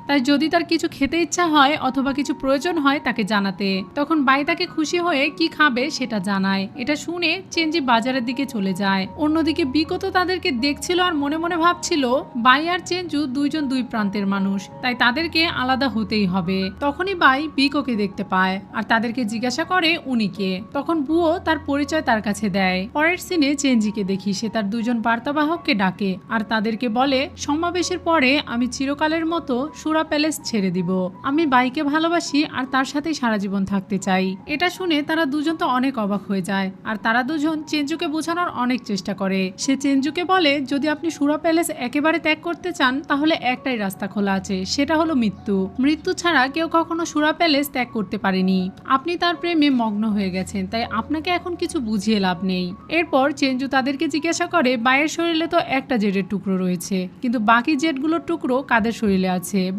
তাই যদি তার কিছু খেতে ইচ্ছা হয় অথবা কিছু প্রয়োজন হয় তাকে জানাতে। তখন বাই তাকে খুশি হয়ে কি খাবে সেটা জানায়। এটা শুনে চেনজি বাজারের দিকে চলে যায়। অন্যদিকে বিকো তো তাদেরকে দেখছিল আর মনে মনে ভাবছিল বাই আর চেনজু দুইজন দুই প্রান্তের মানুষ, তাই তাদেরকে আলাদা হতেই হবে। তখনই বাই বিকোকে দেখতে পায় আর তাদেরকে জিজ্ঞাসা করে উনিকে। তখন বুয়ো তার পরিচয় তার কাছে দেয়। পরের সিনে চেনজিকে দেখি সে তার দুজন বার্তাবাহককে ডাকে আর তাদেরকে বলে সমাবেশের পরে আমি চিরকালের মতো সুরা প্যালেস ছেড়ে দিব। আমি বাইকে ভালোবাসি আর তার সাথেই সারা জীবন থাকতে চাই। এটা শুনে তারা দুজন তো অনেক অবাক হয়ে যায় আর তারা দুজন চেনজুকে বোঝানোর অনেক চেষ্টা করে। সে চেনজুকে বলে যদি আপনি সুরা প্যালেস একেবারে ত্যাগ করতে চান তাহলে একটাই রাস্তা খোলা আছে, সেটা হলো মৃত্যু। মৃত্যু ছাড়া কেউ কখনো সুরা প্যালেস ত্যাগ করতে পারেনি। আপনি তার প্রেমে মগ্ন হয়ে গেছেন, তাই আপনাকে এখন কিছু বুঝিয়ে লাভ নেই। এরপর চেনজু তাদেরকে জিজ্ঞাসা করে বাইয়ের শরীরে তো একটা জেডের টুকরো রয়েছে, কিন্তু বাকি জেডগুলোর টুকরো কাদের শরীরে আছে বা